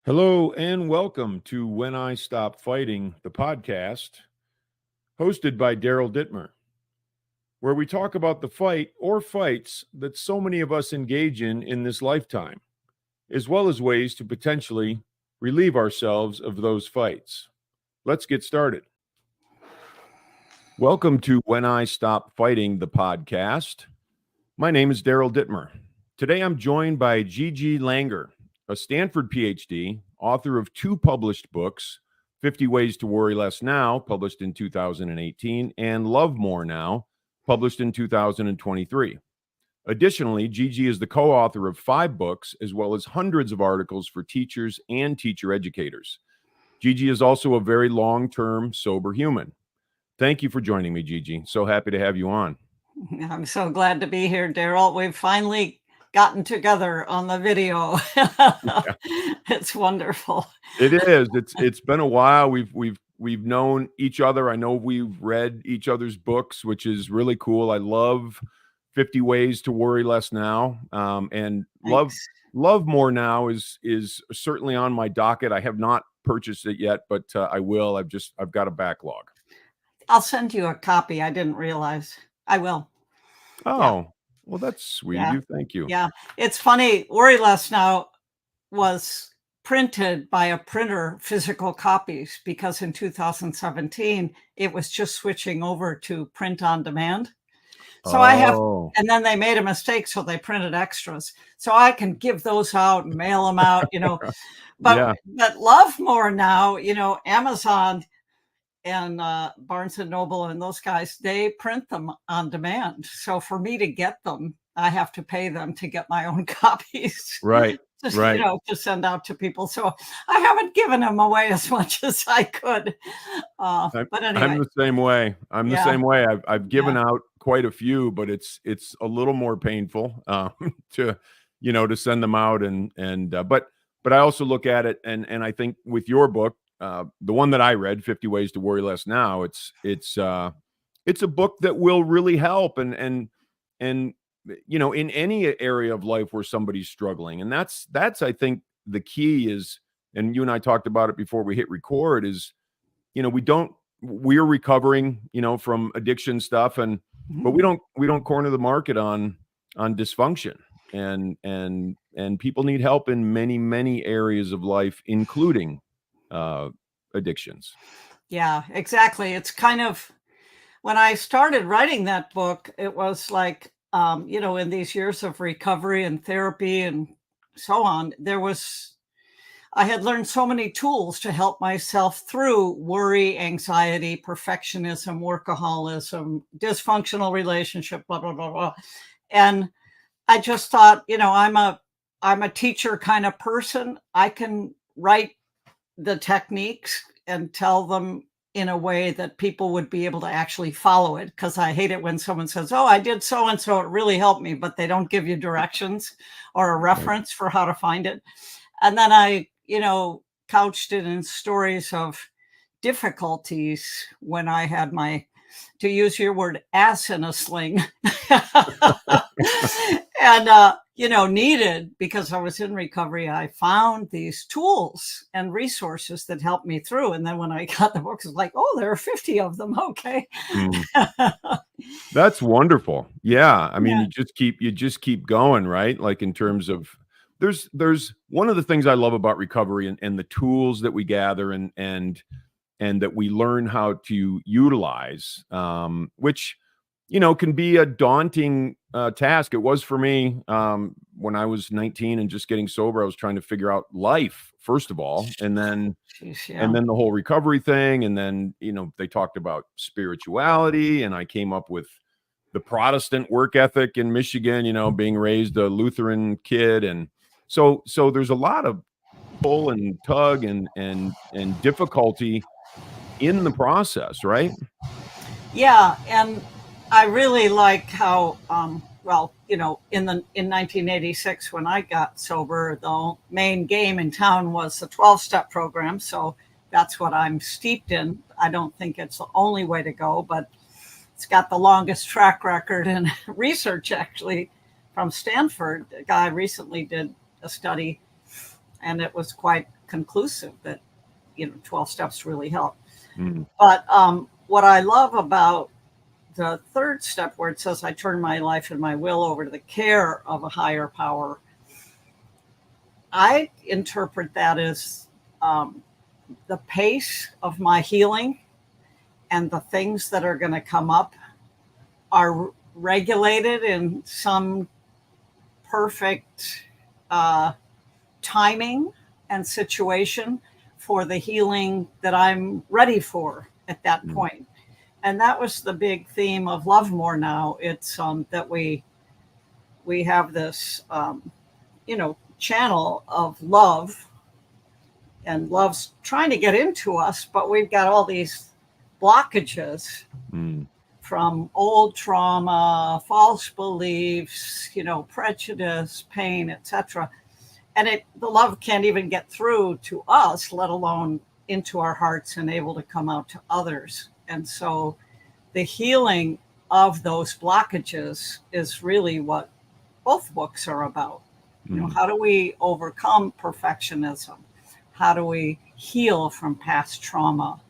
Hello and welcome to When I Stop Fighting, the podcast, hosted by Daryl Dittmer, where we talk about the fight or fights that so many of us engage in this lifetime, as well as ways to potentially relieve ourselves of those fights. Let's get started. Welcome to When I Stop Fighting, the podcast. My name is Daryl Dittmer. Today I'm joined by Gigi Langer, a Stanford PhD, author of 2 published books, 50 Ways to Worry Less Now, published in 2018, and Love More Now, published in 2023. Additionally, Gigi is the co-author of 5 books, as well as hundreds of articles for teachers and teacher educators. Gigi is also a very long-term sober human. Thank you for joining me, Gigi. So happy to have you on. I'm so glad to be here, Daryl. We've finally gotten together on the video. It's wonderful. It is. It's been a while. We've known each other. I know we've read each other's books, which is really cool. I love 50 Ways to Worry Less Now, and Thanks. Love More Now is certainly on my docket. I have not purchased it yet, but I will. I've got a backlog. I'll send you a copy. I didn't realize. I will. Oh. Yeah. Well, that's sweet of you. Thank you. Yeah. It's funny. Worry Less Now was printed by a printer, physical copies, because in 2017, it was just switching over to print on demand. So I have, and then they made a mistake, so they printed extras. So I can give those out and mail them out, but Love More Now, Amazon and Barnes and Noble and those guys, they print them on demand. So for me to get them, I have to pay them to get my own copies. Right. Right. To send out to people. So I haven't given them away as much as I could. But anyway. I'm the same way. The same way. I've given out quite a few, but it's a little more painful to send them out but I also look at it and I think with your book, the one that I read, 50 Ways to Worry Less Now, it's a book that will really help and in any area of life where somebody's struggling. And that's I think the key is, and you and I talked about it before we hit record, is we're recovering from addiction stuff, but we don't corner the market on dysfunction, and people need help in many areas of life, including addictions. Yeah, exactly. It's kind of, when I started writing that book, it was like, in these years of recovery and therapy and so on, I had learned so many tools to help myself through worry, anxiety, perfectionism, workaholism, dysfunctional relationship, blah, blah, blah, blah. And I just thought, I'm a teacher kind of person. I can write the techniques and tell them in a way that people would be able to actually follow it. Because I hate it when someone says, oh, I did so-and-so, it really helped me, but they don't give you directions or a reference for how to find it. And then I, couched it in stories of difficulties when I had my, to use your word, ass in a sling. And, needed, because I was in recovery, I found these tools and resources that helped me through. And then when I got the book, it was like, oh, there are 50 of them. Okay. That's wonderful. Yeah. I mean, you just keep going, right? Like in terms of, there's one of the things I love about recovery and the tools that we gather and that we learn how to utilize, which, can be a daunting task. It was for me when I was 19 and just getting sober. I was trying to figure out life, first of all, and then the whole recovery thing. And then, they talked about spirituality, and I came up with the Protestant work ethic in Michigan, being raised a Lutheran kid. And so there's a lot of pull and tug and difficulty in the process, right? Yeah. And I really like how, in 1986, when I got sober, the main game in town was the 12-step program. So that's what I'm steeped in. I don't think it's the only way to go, but it's got the longest track record in research, actually, from Stanford. A guy recently did a study And it was quite conclusive that, 12 steps really help. Mm. But what I love about the third step, where it says, I turn my life and my will over to the care of a higher power, I interpret that as the pace of my healing and the things that are going to come up are regulated in some perfect timing and situation for the healing that I'm ready for at that point. And that was the big theme of Love More Now. It's that we have this, channel of love, and love's trying to get into us, but we've got all these blockages from old trauma, false beliefs, prejudice, pain, etc. And the love can't even get through to us, let alone into our hearts and able to come out to others. And so the healing of those blockages is really what both books are about. How do we overcome perfectionism? How do we heal from past trauma?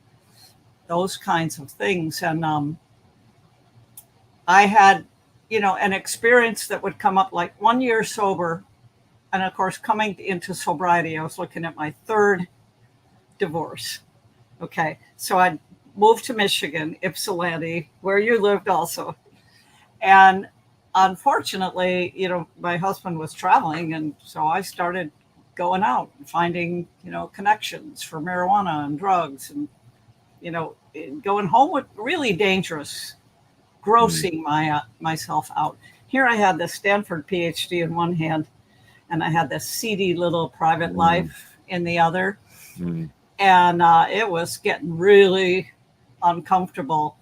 Those kinds of things. And I had, an experience that would come up like 1 year sober. And of course, coming into sobriety, I was looking at my third divorce. Okay. So I moved to Michigan, Ypsilanti, where you lived also. And unfortunately, my husband was traveling. And so I started going out and finding, connections for marijuana and drugs, and, going home with really dangerous, grossing myself out. Here I had this Stanford PhD in one hand, and I had this seedy little private life in the other. And it was getting really uncomfortable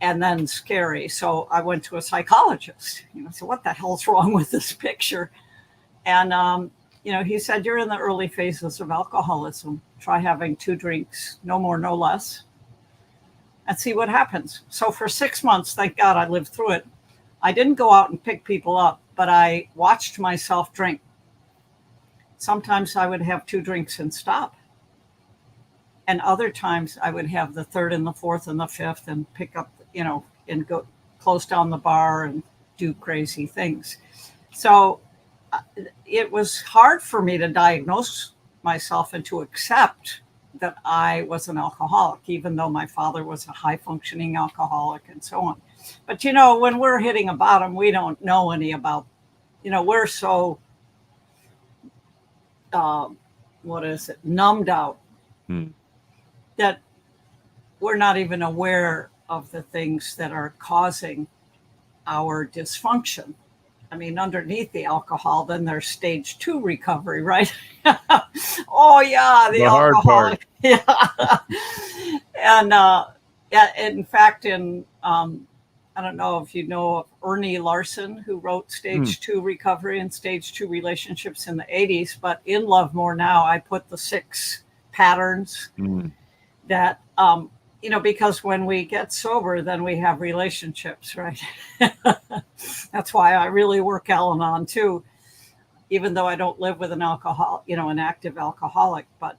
and then scary. So I went to a psychologist. So what the hell's wrong with this picture? And he said, you're in the early phases of alcoholism. Try having 2 drinks, no more, no less, and see what happens. So for 6 months, thank God I lived through it. I didn't go out and pick people up, but I watched myself drink. Sometimes I would have 2 drinks and stop. And other times I would have the 3rd and the 4th and the 5th and pick up, and go close down the bar and do crazy things. So it was hard for me to diagnose myself and to accept that I was an alcoholic, even though my father was a high functioning alcoholic and so on. But, when we're hitting a bottom, we don't know any about, we're so, numbed out that we're not even aware of the things that are causing our dysfunction. I mean, underneath the alcohol, then there's stage 2 recovery, right? Oh yeah, the alcoholic. Hard part. Yeah. And in fact, I don't know if you know of Ernie Larson, who wrote Stage 2 Recovery and Stage 2 Relationships in the 80s. But in Love More Now, I put the 6 patterns that, because when we get sober, then we have relationships, right? That's why I really work Al-Anon too, even though I don't live with an an active alcoholic. But,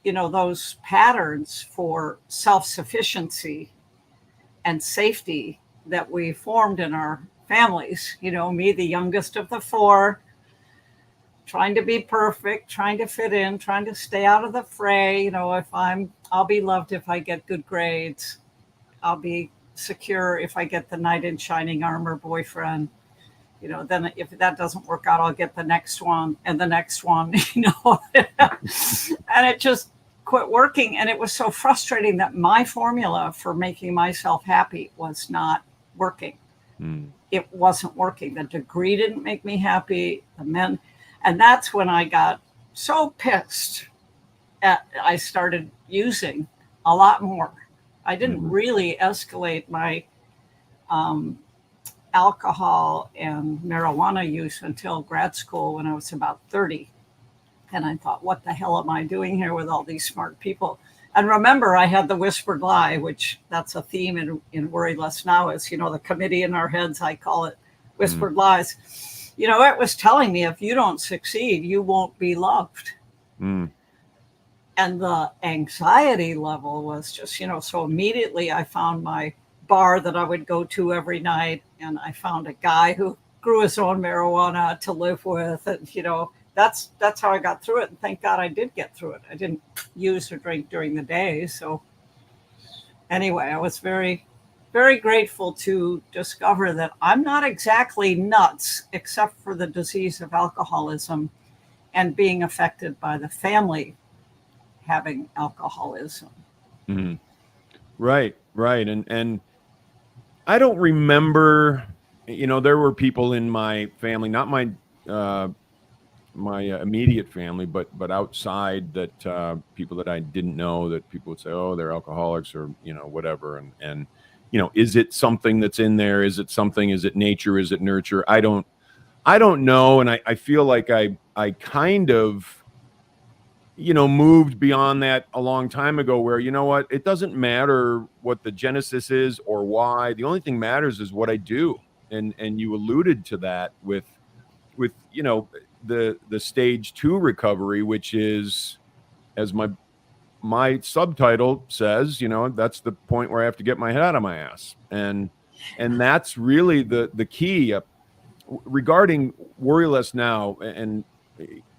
those patterns for self-sufficiency and safety that we formed in our families, me, the youngest of the 4, trying to be perfect, trying to fit in, trying to stay out of the fray. I'll be loved if I get good grades. I'll be secure if I get the knight in shining armor boyfriend. Then if that doesn't work out, I'll get the next one and the next one, and it just quit working. And it was so frustrating that my formula for making myself happy was not working. It wasn't working. The degree didn't make me happy. The men. And that's when I got so pissed I started using a lot more. I didn't really escalate my alcohol and marijuana use until grad school when I was about 30. And I thought, what the hell am I doing here with all these smart people? And remember, I had the whispered lie, which that's a theme in Worry Less Now, is, the committee in our heads, I call it whispered lies. it was telling me, if you don't succeed, you won't be loved. Mm. And the anxiety level was just, so immediately I found my bar that I would go to every night. And I found a guy who grew his own marijuana to live with. And, that's how I got through it. And thank God I did get through it. I didn't use or drink during the day. So anyway, I was very, very grateful to discover that I'm not exactly nuts, except for the disease of alcoholism and being affected by the family having alcoholism. Mm. Right. And I don't remember, there were people in my family, not my immediate family, but outside, that people that I didn't know, that people would say, oh, they're alcoholics, or whatever. And is it something that's in there? Is it nature? Is it nurture? I don't know. And I feel like I kind of moved beyond that a long time ago, where, what, it doesn't matter what the genesis is or why. The only thing matters is what I do. And you alluded to that with the stage 2 recovery, which is, as my subtitle says, that's the point where I have to get my head out of my ass. And that's really the key regarding Worry Less Now. And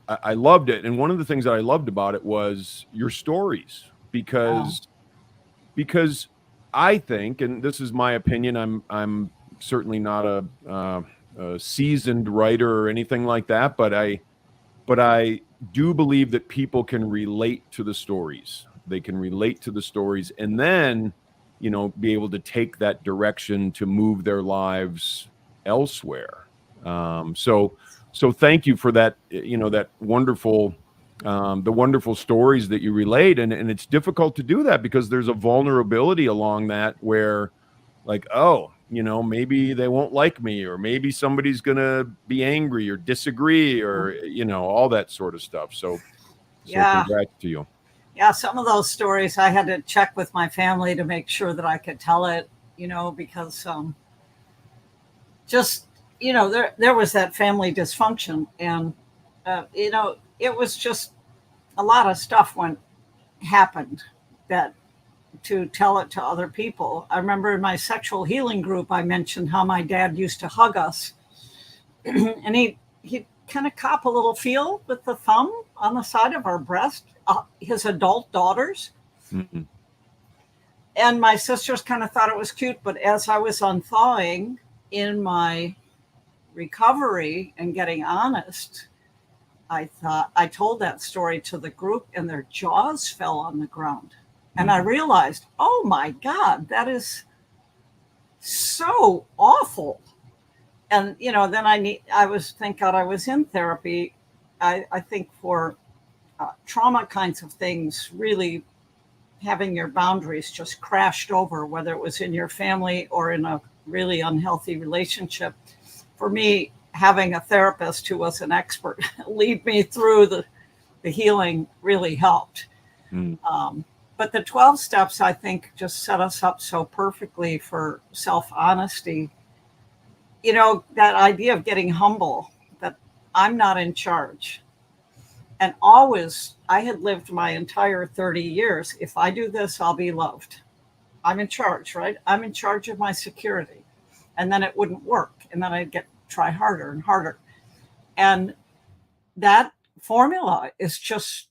I loved it. And one of the things that I loved about it was your stories, because I think, and this is my opinion, I'm certainly not a seasoned writer or anything like that, but I do believe that people can relate to the stories. They can relate to the stories, and then, be able to take that direction to move their lives elsewhere. So thank you for that, that wonderful, the wonderful stories that you relate. And it's difficult to do that because there's a vulnerability along that, where, like, oh, maybe they won't like me, or maybe somebody's going to be angry or disagree, or, all that sort of stuff. So Yeah. Congrats to you. Yeah. Some of those stories I had to check with my family to make sure that I could tell it, because just, there was that family dysfunction, and, it was just a lot of stuff happened that to tell it to other people. I remember in my sexual healing group, I mentioned how my dad used to hug us, and he'd kind of cop a little feel with the thumb on the side of our breast, his adult daughters. Mm-hmm. And my sisters kind of thought it was cute, but as I was unthawing in my recovery and getting honest, I told that story to the group, and their jaws fell on the ground. And I realized, oh my God, that is so awful. And, then thank God I was in therapy. I think for trauma kinds of things, really having your boundaries just crashed over, whether it was in your family or in a really unhealthy relationship. For me, having a therapist who was an expert lead me through the healing really helped. But the 12 steps, I think, just set us up so perfectly for self-honesty. That idea of getting humble, that I'm not in charge. And always, I had lived my entire 30 years. If I do this, I'll be loved. I'm in charge, right? I'm in charge of my security. And then it wouldn't work. And then I'd try harder and harder. And that formula just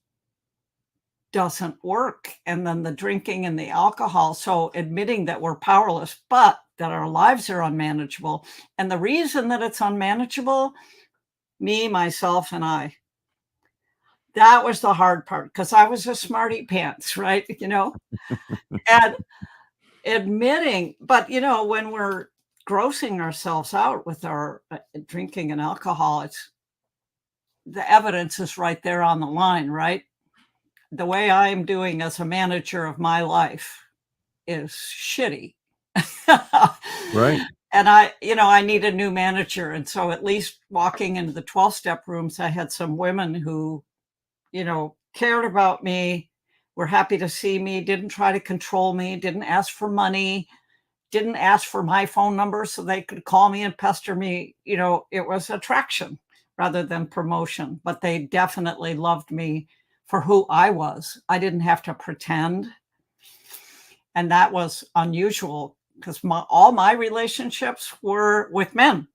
doesn't work. And then the drinking and the alcohol. So admitting that we're powerless, but that our lives are unmanageable. And the reason that it's unmanageable, me, myself, and I, that was the hard part, because I was a smarty pants, right? And admitting, but when we're grossing ourselves out with our drinking and alcohol, the evidence is right there on the line, right? The way I'm doing as a manager of my life is shitty. Right. And I need a new manager. And so at least walking into the 12-step rooms, I had some women who, cared about me, were happy to see me, didn't try to control me, didn't ask for money, didn't ask for my phone number so they could call me and pester me. It was attraction rather than promotion, but they definitely loved me for who I was. I didn't have to pretend. And that was unusual because all my relationships were with men.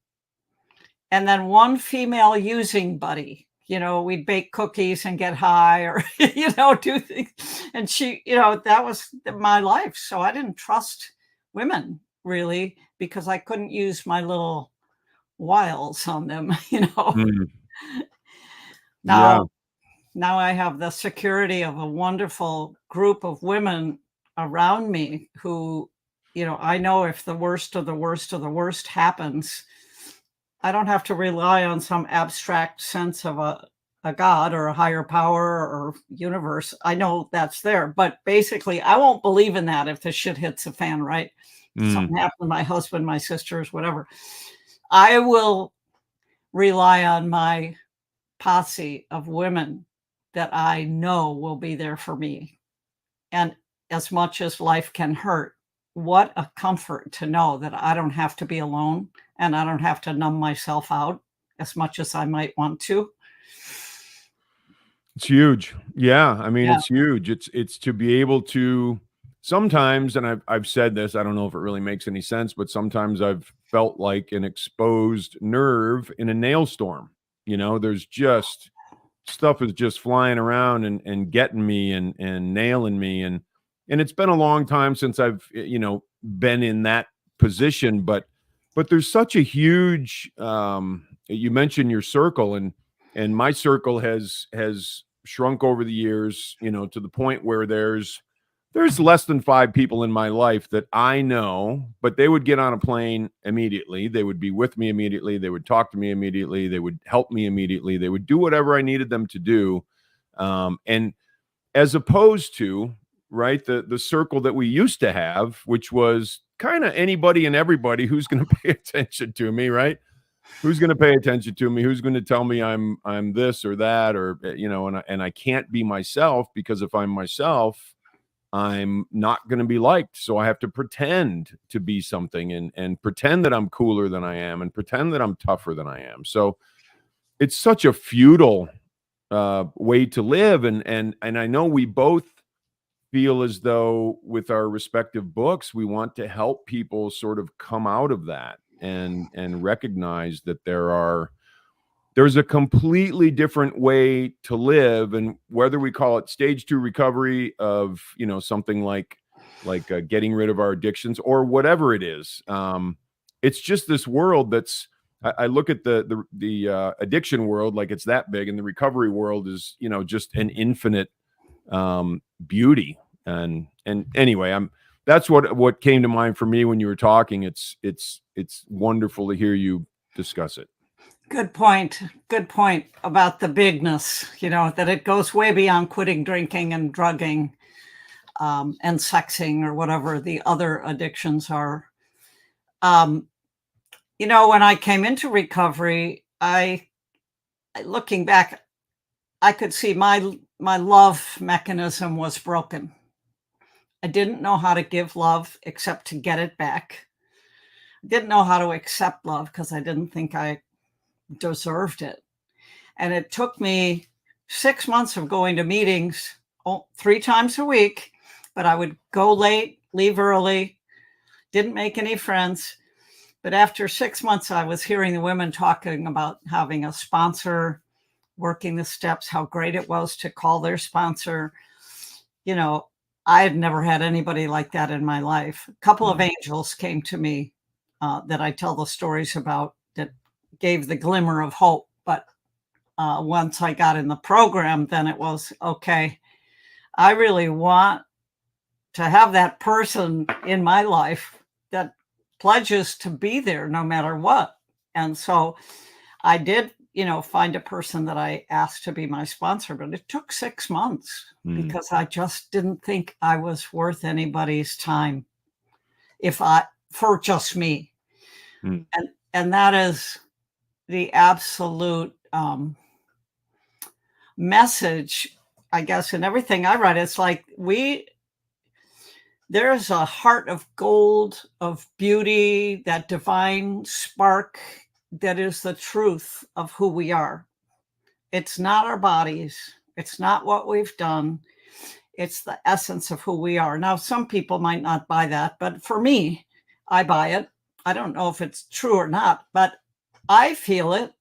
And then one female using buddy. We'd bake cookies and get high or, do things. And she, that was my life. So I didn't trust women really because I couldn't use my little wiles on them, Mm. Now, now I have the security of a wonderful group of women around me who, I know if the worst of the worst of the worst happens, I don't have to rely on some abstract sense of a God or a higher power or universe. I know that's there, but basically I won't believe in that if the shit hits the fan, right? Something happened to my husband, my sisters, whatever. I will rely on my posse of women that I know will be there for me. And as much as life can hurt, what a comfort to know that I don't have to be alone and I don't have to numb myself out as much as I might want to. It's huge. Yeah. I mean, Yeah. it's huge. It's to be able to sometimes, and I've said this, I don't know if it really makes any sense, but sometimes I've felt like an exposed nerve in a nail storm. There's just stuff is just flying around and getting me and nailing me. And it's been a long time since I've, been in that position, but there's such a huge, you mentioned your circle and my circle has shrunk over the years, to the point where there's less than 5 people in my life that I know, but they would get on a plane immediately. They would be with me immediately. They would talk to me immediately. They would help me immediately. They would do whatever I needed them to do. And as opposed to, right, the circle that we used to have, which was kind of anybody and everybody who's going to pay attention to me, right? Who's going to pay attention to me? Who's going to tell me I'm this or that, or and I can't be myself, because if I'm myself, I'm not going to be liked. So I have to pretend to be something and pretend that I'm cooler than I am and pretend that I'm tougher than I am. So it's such a futile way to live. And I know we both feel as though with our respective books, we want to help people sort of come out of that and recognize that there's a completely different way to live. And whether we call it stage 2 recovery of, something like getting rid of our addictions or whatever it is, it's just this world that's, I look at the addiction world like it's that big, and the recovery world is, just an infinite beauty. And anyway, that's what came to mind for me when you were talking. It's wonderful to hear you discuss it. Good point. Good point about the bigness, that it goes way beyond quitting drinking and drugging and sexing or whatever the other addictions are. When I came into recovery, looking back, I could see my love mechanism was broken. I didn't know how to give love except to get it back. I didn't know how to accept love because I didn't think I deserved it. And it took me 6 months of going to meetings 3 times a week, but I would go late, leave early, didn't make any friends. But after 6 months, I was hearing the women talking about having a sponsor, working the steps, how great it was to call their sponsor. I had never had anybody like that in my life. A couple of angels came to me that I tell the stories about that gave the glimmer of hope. But once I got in the program, then it was, okay, I really want to have that person in my life that pledges to be there no matter what. And so I did, find a person that I asked to be my sponsor, but it took 6 months because I just didn't think I was worth anybody's time for just me. And that is the absolute message, I guess, in everything I write. It's like there's a heart of gold, of beauty, that divine spark that is the truth of who we are. It's not our bodies. It's not what we've done. It's the essence of who we are. Now, some people might not buy that, but for me, I buy it. I don't know if it's true or not, but I feel it.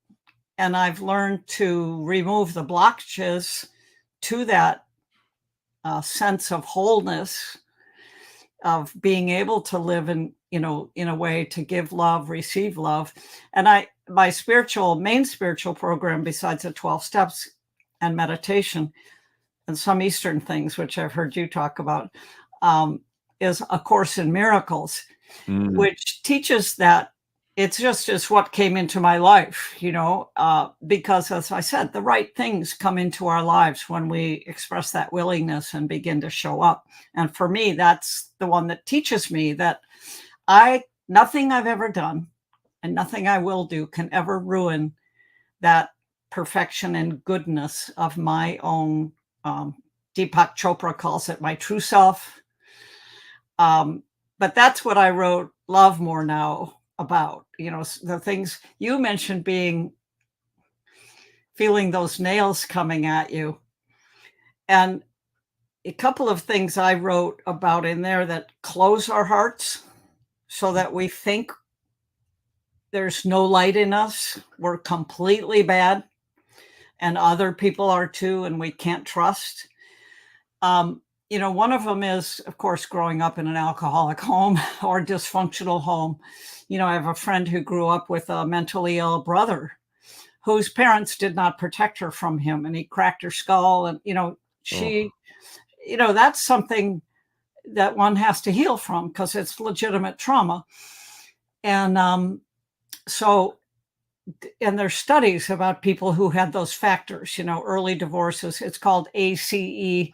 And I've learned to remove the blockages to that sense of wholeness, of being able to live in, in a way to give love, receive love. And my main spiritual program, besides the 12 steps and meditation and some Eastern things, which I've heard you talk about, is A Course in Miracles, which teaches that it's just as what came into my life, because as I said, the right things come into our lives when we express that willingness and begin to show up. And for me, that's the one that teaches me that nothing I've ever done and nothing I will do can ever ruin that perfection and goodness of my own, Deepak Chopra calls it my true self. But that's what I wrote Love More Now about, the things you mentioned, feeling those nails coming at you. And a couple of things I wrote about in there that close our hearts so that we think there's no light in us. We're completely bad and other people are too, and we can't trust. One of them is, of course, growing up in an alcoholic home or dysfunctional home. I have a friend who grew up with a mentally ill brother whose parents did not protect her from him, and he cracked her skull. And, that's something that one has to heal from because it's legitimate trauma. And and there's studies about people who had those factors, early divorces. It's called ACE,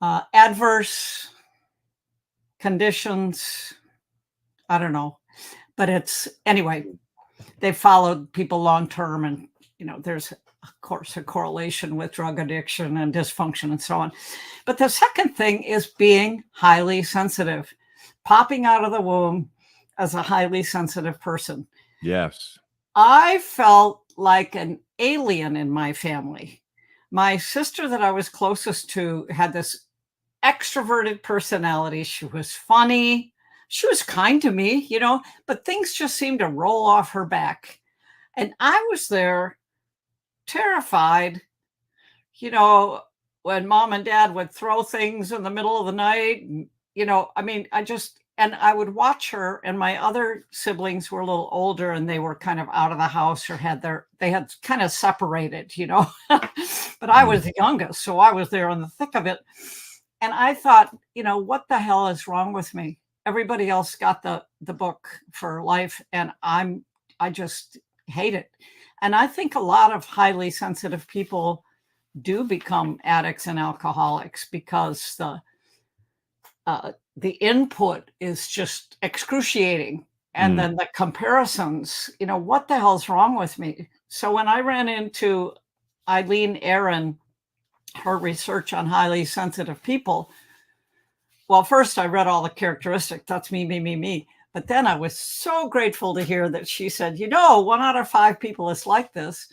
adverse conditions. I don't know, but anyway, they followed people long-term, and, there's of course a correlation with drug addiction and dysfunction and so on. But the second thing is being highly sensitive, popping out of the womb as a highly sensitive person. Yes. I felt like an alien in my family. My sister that I was closest to had this extroverted personality. She was funny. She was kind to me, but things just seemed to roll off her back. And I was there terrified, when mom and dad would throw things in the middle of the night. And I would watch her, and my other siblings were a little older and they were kind of out of the house or they had kind of separated, but I was the youngest. So I was there in the thick of it. And I thought, what the hell is wrong with me? Everybody else got the book for life, and I just hate it. And I think a lot of highly sensitive people do become addicts and alcoholics because the input is just excruciating. And then the comparisons, what the hell's wrong with me? So when I ran into Eileen Aaron, her research on highly sensitive people, well, first I read all the characteristics. That's me. But then I was so grateful to hear that she said, 1 out of 5 people is like this.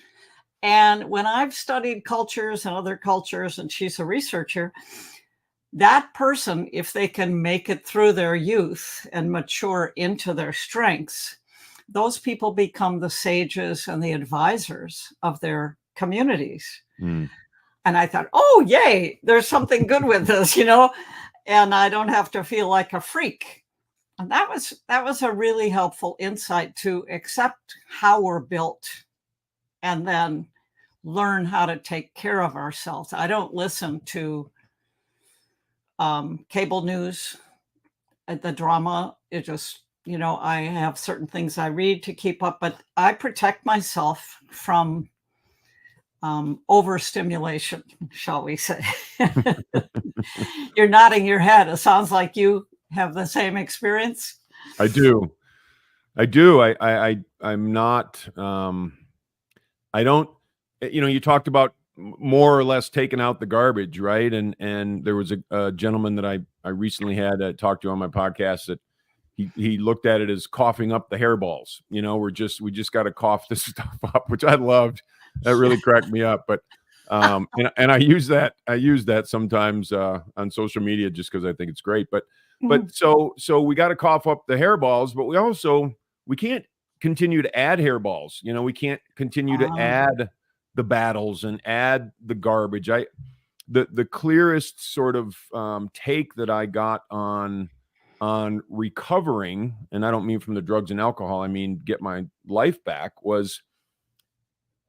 And when I've studied cultures and other cultures, and she's a researcher, that person, if they can make it through their youth and mature into their strengths, those people become the sages and the advisors of their communities. And I thought, oh, yay, there's something good with this, and I don't have to feel like a freak. And that was a really helpful insight to accept how we're built and then learn how to take care of ourselves. I don't listen to cable news, the drama. It just, I have certain things I read to keep up, but I protect myself from overstimulation, shall we say. You're nodding your head. It sounds like you have the same experience. I do. I'm not, I don't, you talked about more or less taken out the garbage, right? And there was a gentleman that I recently had talked to on my podcast that he looked at it as coughing up the hairballs. You know, we just got to cough this stuff up, which I loved. That really cracked me up. But and I use that sometimes on social media just because I think it's great. But so we got to cough up the hairballs, but we can't continue to add hairballs. You know, we can't continue to add the battles and add the garbage. The clearest sort of take that I got on recovering, and I don't mean from the drugs and alcohol, I mean get my life back, was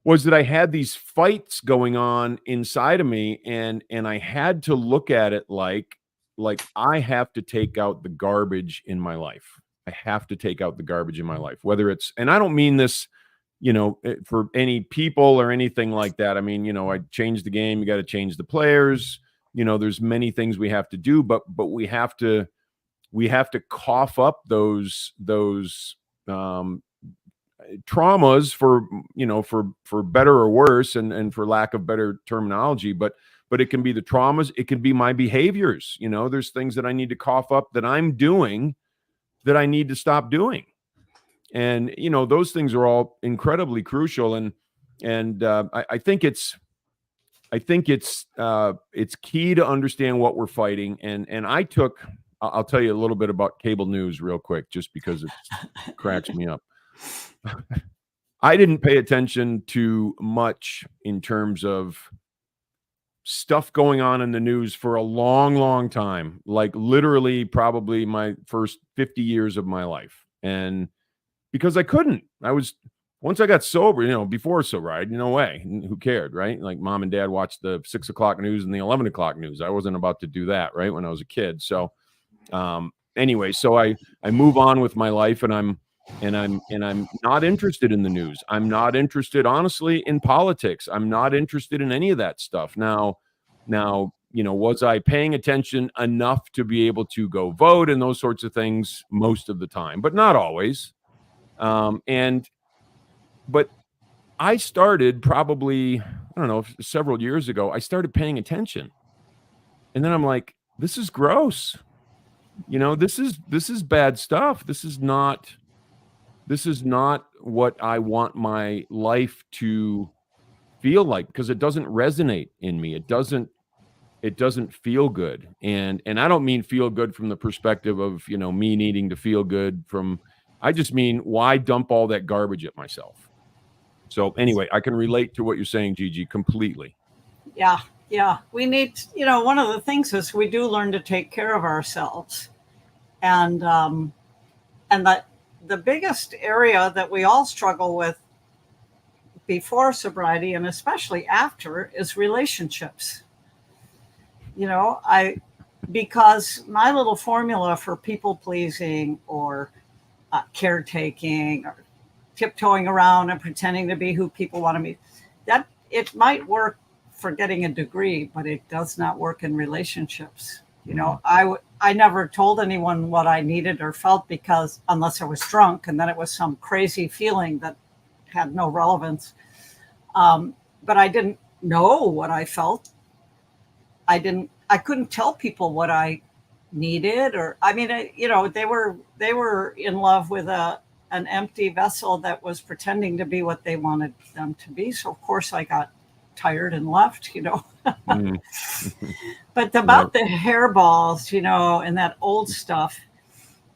that I had these fights going on inside of me, and I had to look at it like I have to take out the garbage in my life. I have to take out the garbage in my life, whether it's, and I don't mean this, you know, for any people or anything like that. I mean, you know, I changed the game. You got to change the players. You know, there's many things we have to do, but we have to cough up those traumas, for, you know, for better or worse, and for lack of better terminology, but it can be the traumas. It can be my behaviors. You know, there's things that I need to cough up that I'm doing that I need to stop doing. And, you know, those things are all incredibly crucial. And I think it's key to understand what we're fighting. And I'll tell you a little bit about cable news real quick, just because it cracks me up. I didn't pay attention to much in terms of stuff going on in the news for a long, long time, like literally probably my first 50 years of my life. And because I couldn't, once I got sober, you know, before sober, no way, who cared, right? Like mom and dad watched the 6 o'clock news and the 11 o'clock news. I wasn't about to do that, right, when I was a kid. So anyway, so I move on with my life, and I'm not interested in the news. I'm not interested, honestly, in politics. I'm not interested in any of that stuff. Now, you know, was I paying attention enough to be able to go vote and those sorts of things? Most of the time, but not always. But I started probably, I don't know, several years ago, I started paying attention. And then I'm like, this is gross. You know, this is bad stuff. This is not what I want my life to feel like, because it doesn't resonate in me. It doesn't feel good. And I don't mean feel good from the perspective of, you know, me needing to feel good from, I just mean, why dump all that garbage at myself? So anyway, I can relate to what you're saying, Gigi, completely. Yeah. Yeah. We need, you know, one of the things is we do learn to take care of ourselves. And that the biggest area that we all struggle with before sobriety, and especially after, is relationships. You know, because my little formula for people pleasing or caretaking or tiptoeing around and pretending to be who people want to be, that it might work for getting a degree, but it does not work in relationships. You know, I never told anyone what I needed or felt, because unless I was drunk, and then it was some crazy feeling that had no relevance. But I didn't know what I felt. I couldn't tell people what I needed, or, I mean, you know, they were in love with an empty vessel that was pretending to be what they wanted them to be. So of course I got tired and left, you know. But about the hairballs, you know, and that old stuff,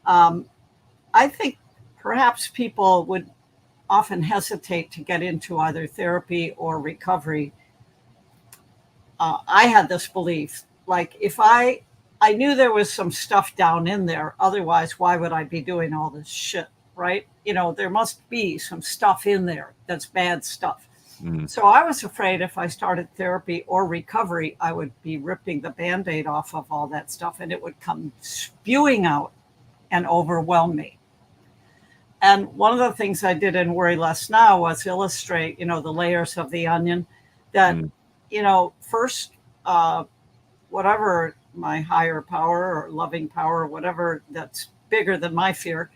I think perhaps people would often hesitate to get into either therapy or recovery. I had this belief, like, if I knew there was some stuff down in there, otherwise why would I be doing all this shit, right? You know, there must be some stuff in there that's bad stuff. So I was afraid if I started therapy or recovery, I would be ripping the Band-Aid off of all that stuff, and it would come spewing out and overwhelm me. And one of the things I did in Worry Less Now was illustrate, you know, the layers of the onion, that, you know, first, whatever my higher power or loving power or whatever that's bigger than my fear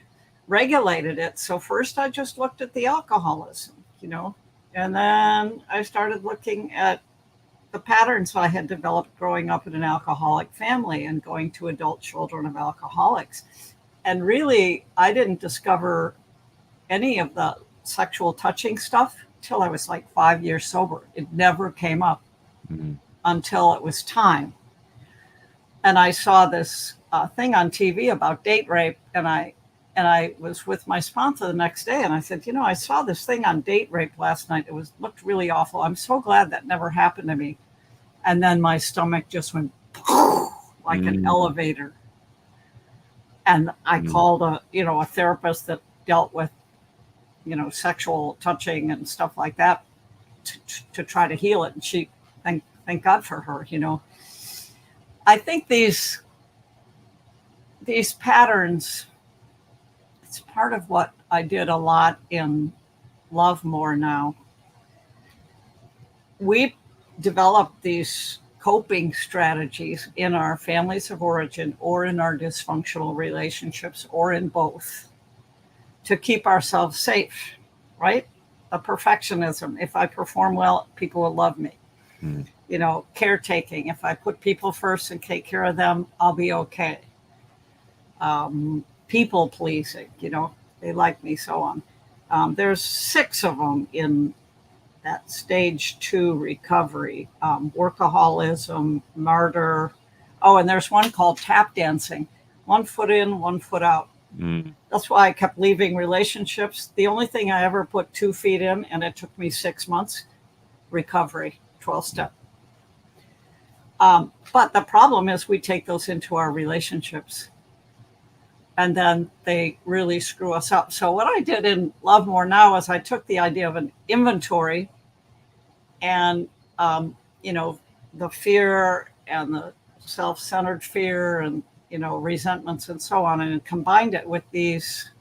regulated it. So first I just looked at the alcoholism, you know, and then I started looking at the patterns I had developed growing up in an alcoholic family and going to adult children of alcoholics. And really, I didn't discover any of the sexual touching stuff till I was like 5 years sober. It never came up until it was time. And I saw this thing on TV about date rape, and I was with my sponsor the next day, and I said, I saw this thing on date rape last night. It looked really awful. I'm so glad that never happened to me. And then my stomach just went like an elevator. And I called a therapist that dealt with, sexual touching and stuff like that to try to heal it. And she, thank God for her, I think these patterns, it's part of what I did a lot in Love More Now. We developed these coping strategies in our families of origin or in our dysfunctional relationships or in both to keep ourselves safe, right? A perfectionism. If I perform well, people will love me. Caretaking. If I put people first and take care of them, I'll be okay. People pleasing, they like me, so on. There's 6 of them in that stage 2 recovery. Workaholism, martyr. Oh, and there's one called tap dancing. 1 foot in, 1 foot out. That's why I kept leaving relationships. The only thing I ever put 2 feet in, and it took me 6 months, recovery, 12-step. But the problem is we take those into our relationships, and then they really screw us up. So what I did in Love More Now is I took the idea of an inventory and, the fear and the self-centered fear and, resentments and so on, and combined it with these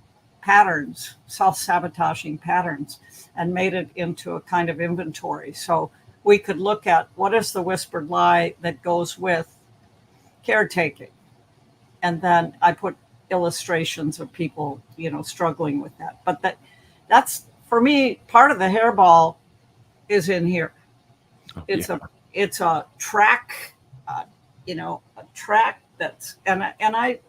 patterns, self-sabotaging patterns, and made it into a kind of inventory. So we could look at what is the whispered lie that goes with caretaking. And then I put illustrations of people, struggling with that. But that's, for me, part of the hairball is in here. It's a track, a track that's, and I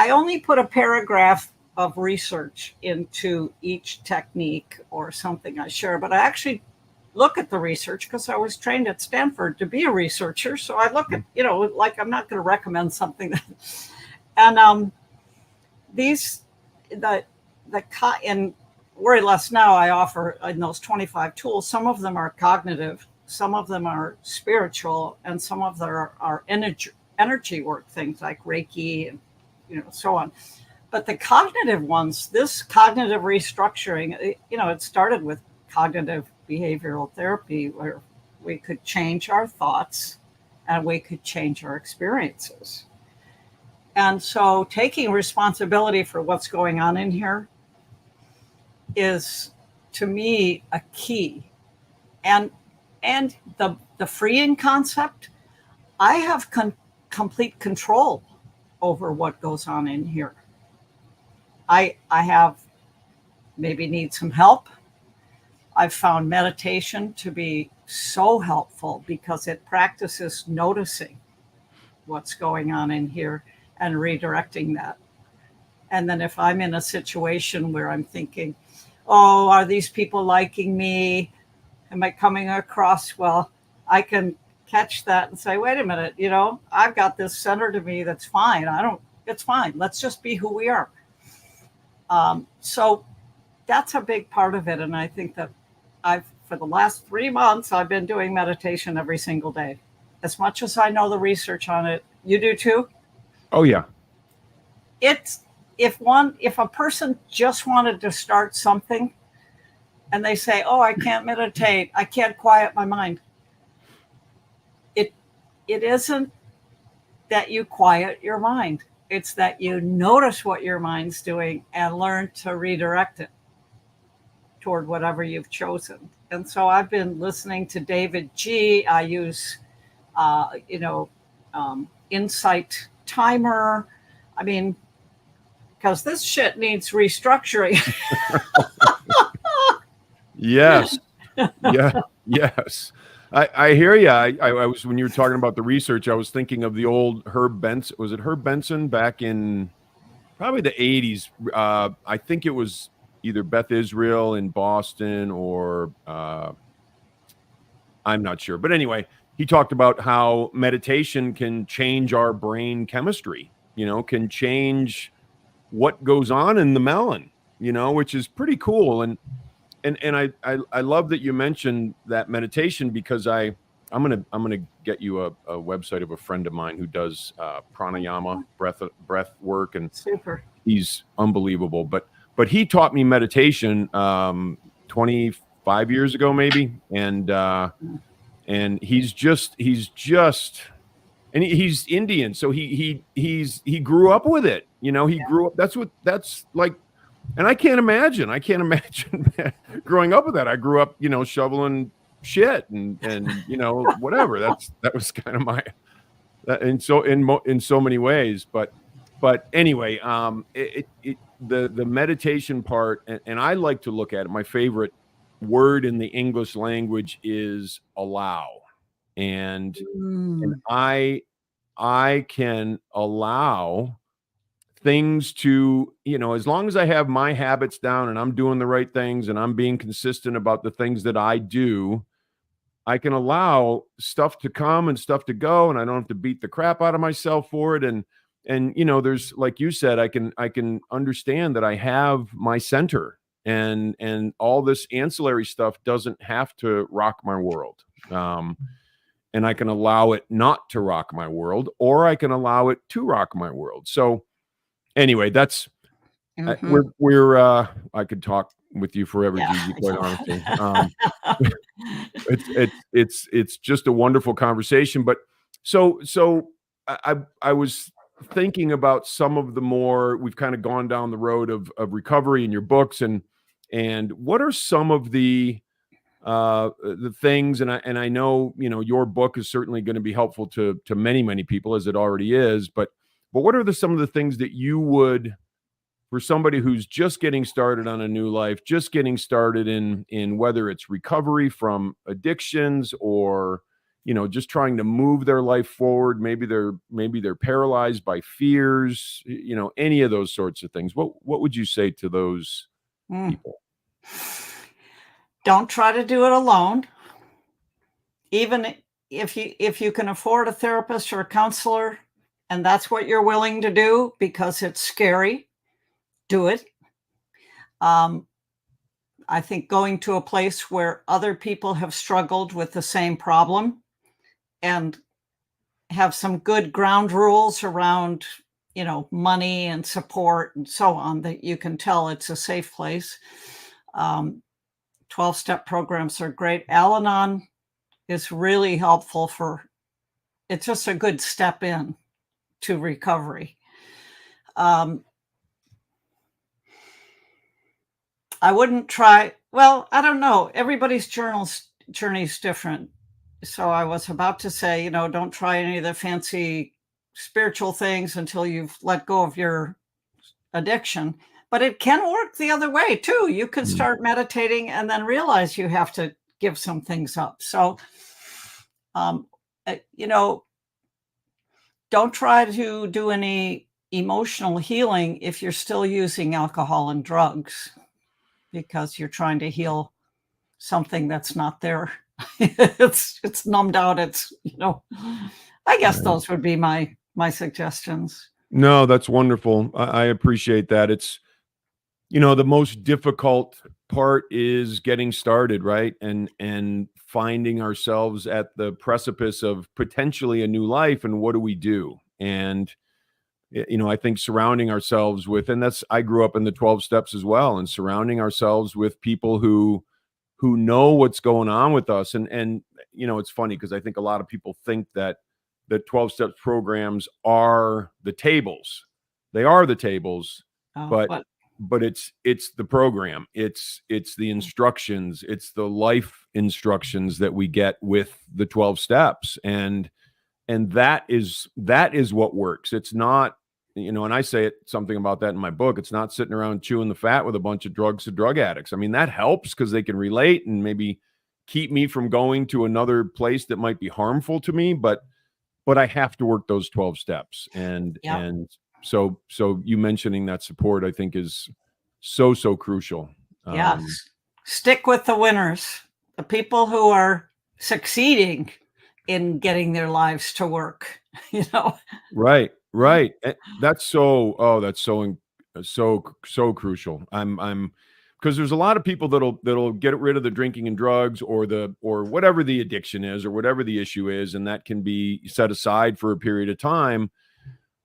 only put a paragraph of research into each technique or something I share, but I actually look at the research because I was trained at Stanford to be a researcher. So I look at, like I'm not going to recommend something that, and in Worry Less Now, I offer in those 25 tools, some of them are cognitive, some of them are spiritual, and some of them are energy work, things like Reiki and, so on. But the cognitive ones, this cognitive restructuring, it started with cognitive behavioral therapy, where we could change our thoughts and we could change our experiences. And so taking responsibility for what's going on in here is, to me, a key. And the freeing concept, I have complete control over what goes on in here. I have maybe need some help. I've found meditation to be so helpful because it practices noticing what's going on in here and redirecting that. And then if I'm in a situation where I'm thinking, oh, are these people liking me? Am I coming across well? I can catch that and say, wait a minute, I've got this center to me that's fine. It's fine. Let's just be who we are. So that's a big part of it. And I think that for the last 3 months, I've been doing meditation every single day. As much as I know the research on it, you do too? Oh, yeah. If a person just wanted to start something and they say, oh, I can't meditate, I can't quiet my mind. It isn't that you quiet your mind. It's that you notice what your mind's doing and learn to redirect it toward whatever you've chosen. And so I've been listening to David G. I use, Insight Timer. I mean, because this shit needs restructuring. Yes. Yeah. Yes. I hear you. I was, when you were talking about the research, I was thinking of the old Herb Benson. Was it Herb Benson back in probably the 80s? I think it was either Beth Israel in Boston or I'm not sure. But anyway, he talked about how meditation can change our brain chemistry, can change what goes on in the melon, which is pretty cool. And I love that you mentioned that meditation, because I'm gonna get you a website of a friend of mine who does pranayama, breath work, and Super. he's unbelievable. But he taught me meditation 25 years ago, maybe, and he's Indian, so he grew up with it. He grew up. That's like. And I can't imagine growing up with that. I grew up, shoveling shit and whatever. That was kind of my, and so in so many ways. But anyway, the meditation part, and I like to look at it. My favorite word in the English language is allow, and I can allow things to, as long as I have my habits down and I'm doing the right things and I'm being consistent about the things that I do, I can allow stuff to come and stuff to go, and I don't have to beat the crap out of myself for it. And there's, like you said, I can understand that I have my center, and all this ancillary stuff doesn't have to rock my world. And I can allow it not to rock my world, or I can allow it to rock my world. So anyway, that's we're I could talk with you forever, Gigi, quite honestly. It's just a wonderful conversation. But so I was thinking about some of the more, we've kind of gone down the road of recovery in your books, and what are some of the things, and I know your book is certainly going to be helpful to many people, as it already is, but what are some of the things that you would, for somebody who's just getting started on a new life, just getting started in whether it's recovery from addictions, or just trying to move their life forward, maybe they're paralyzed by fears, any of those sorts of things, what would you say to those people? Don't try to do it alone. Even if you can afford a therapist or a counselor, and that's what you're willing to do because it's scary, do it. I think going to a place where other people have struggled with the same problem and have some good ground rules around, money and support and so on, that you can tell it's a safe place. 12-step programs are great. Al-Anon is really helpful it's just a good step in to recovery. I wouldn't try, I don't know. Everybody's journey is different. So I was about to say, don't try any of the fancy spiritual things until you've let go of your addiction. But it can work the other way too. You can start meditating and then realize you have to give some things up. So, don't try to do any emotional healing if you're still using alcohol and drugs, because you're trying to heal something that's not there. It's numbed out. I guess those would be my suggestions. No, that's wonderful. I appreciate that. It's, the most difficult part is getting started, right? And finding ourselves at the precipice of potentially a new life. And what do we do? And, I think surrounding ourselves with, and I grew up in the 12 steps as well, and surrounding ourselves with people who know what's going on with us. And it's funny because I think a lot of people think that the 12 steps programs are the tables. They are the tables, but it's the program. It's the instructions. It's the life instructions that we get with the 12 steps. And that is what works. It's not, and I say something about that in my book. It's not sitting around chewing the fat with a bunch of drug addicts. I mean, that helps because they can relate and maybe keep me from going to another place that might be harmful to me, but I have to work those 12 steps. And so you mentioning that support, I think, is so crucial. Yes. Stick with the winners, the people who are succeeding in getting their lives to work, Right. That's so crucial. I'm because there's a lot of people that'll get rid of the drinking and drugs or whatever the addiction is or whatever the issue is, and that can be set aside for a period of time.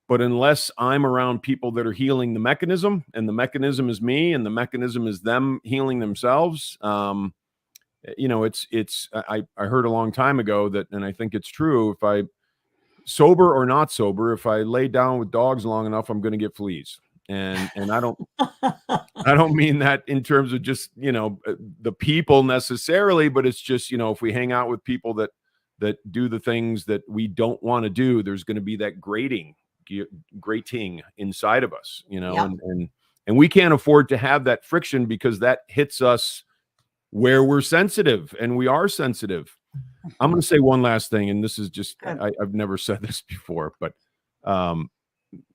But unless I'm around people that are healing the mechanism, and the mechanism is me, and the mechanism is them healing themselves, it's I heard a long time ago that, and I think it's true, if I, sober or not sober, if I lay down with dogs long enough, I'm going to get fleas. And I don't mean that in terms of just, the people necessarily, but it's just, if we hang out with people that do the things that we don't want to do, there's going to be that grating inside of us, and we can't afford to have that friction, because that hits us where we're sensitive, and we are sensitive. I'm going to say one last thing, and this is just, I've never said this before, but I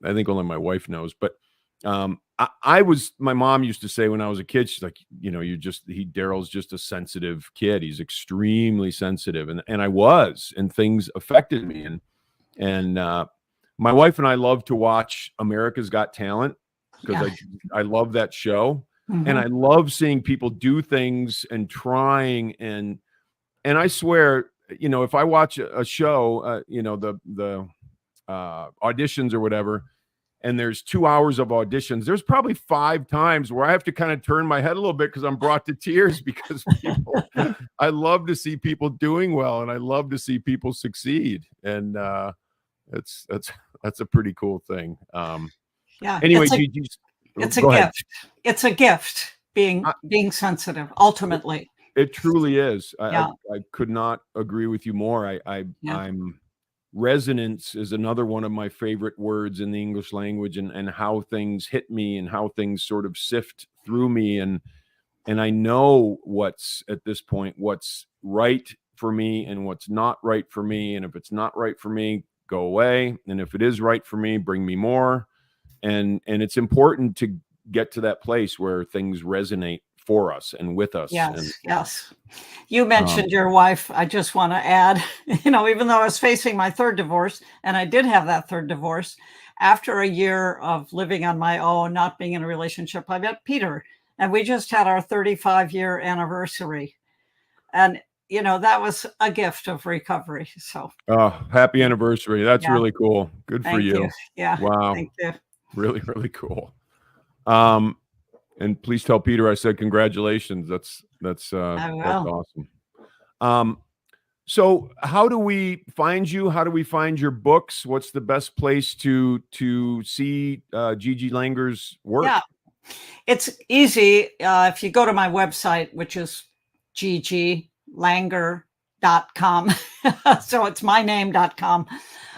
think only my wife knows, but my mom used to say when I was a kid, she's like, Daryl's just a sensitive kid. He's extremely sensitive. And I was, and things affected me. And my wife and I love to watch America's Got Talent, because I love that show. Mm-hmm. And I love seeing people do things and trying, and I swear, if I watch a show, the auditions or whatever, and there's 2 hours of auditions, there's probably 5 times where I have to kind of turn my head a little bit because I'm brought to tears, because I love to see people doing well, and I love to see people succeed. And that's a pretty cool thing. Anyway, it's a gift. It's a gift being sensitive, ultimately. It truly is. I could not agree with you more. I'm resonance is another one of my favorite words in the English language, and how things hit me and how things sort of sift through me. And I know what's right for me and what's not right for me. And if it's not right for me, go away. And if it is right for me, bring me more. And it's important to get to that place where things resonate for us and with us. Yes. You mentioned your wife. I just want to add, even though I was facing my third divorce, and I did have that third divorce, after a year of living on my own, not being in a relationship, I met Peter, and we just had our 35-year anniversary. And, that was a gift of recovery. So. Oh, happy anniversary. That's really cool. Good for you. Yeah. Wow. Thank you. Really, really cool. And please tell Peter I said congratulations. That's awesome. So how do we find you? How do we find your books? What's the best place to see Gigi Langer's work? Yeah, it's easy. If you go to my website, which is gigilanger.com. So it's myname.com.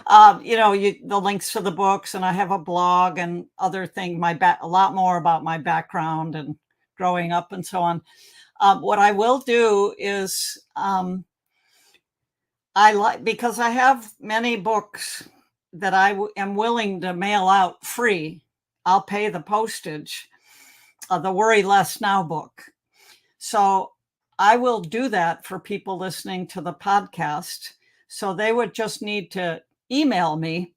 The links to the books, and I have a blog and other things, a lot more about my background and growing up and so on. What I will do is, because I have many books that I am willing to mail out free. I'll pay the postage of the Worry Less Now book. So I will do that for people listening to the podcast. So they would just need to email me,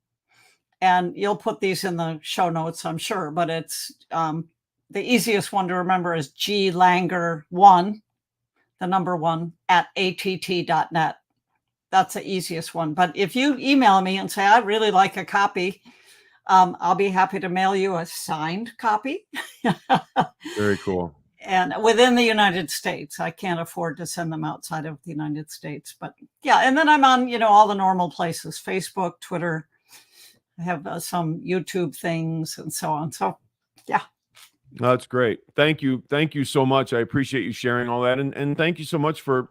and you'll put these in the show notes, I'm sure, but it's the easiest one to remember is glanger1, the number 1, @att.net. That's the easiest one. But if you email me and say, I'd really like a copy, I'll be happy to mail you a signed copy. Very cool. And within the United States. I can't afford to send them outside of the United States. But yeah, and then I'm on, all the normal places, Facebook, Twitter. I have some YouTube things and so on. So yeah. That's great. Thank you. Thank you so much. I appreciate you sharing all that. And thank you so much for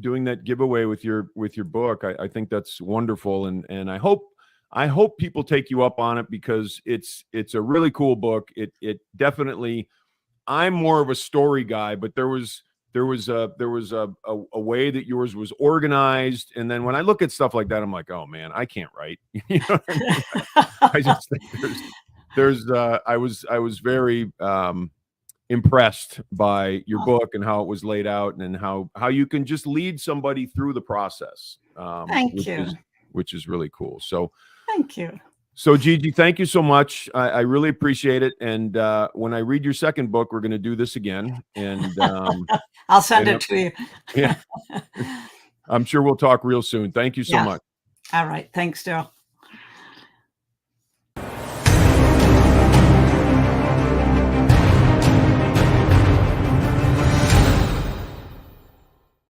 doing that giveaway with your book. I think that's wonderful. And I hope people take you up on it, because it's a really cool book. It definitely, I'm more of a story guy, but there was there was a way that yours was organized. And then when I look at stuff like that, I'm like, oh man, I can't write. You know what I mean? I just think I was very impressed by your book and how it was laid out, and how you can just lead somebody through the process. Thank you. Which is really cool. So thank you. So Gigi, thank you so much. I really appreciate it. And when I read your second book, we're going to do this again. And I'll send it to you. Yeah. I'm sure we'll talk real soon. Thank you so much. All right. Thanks, Joe.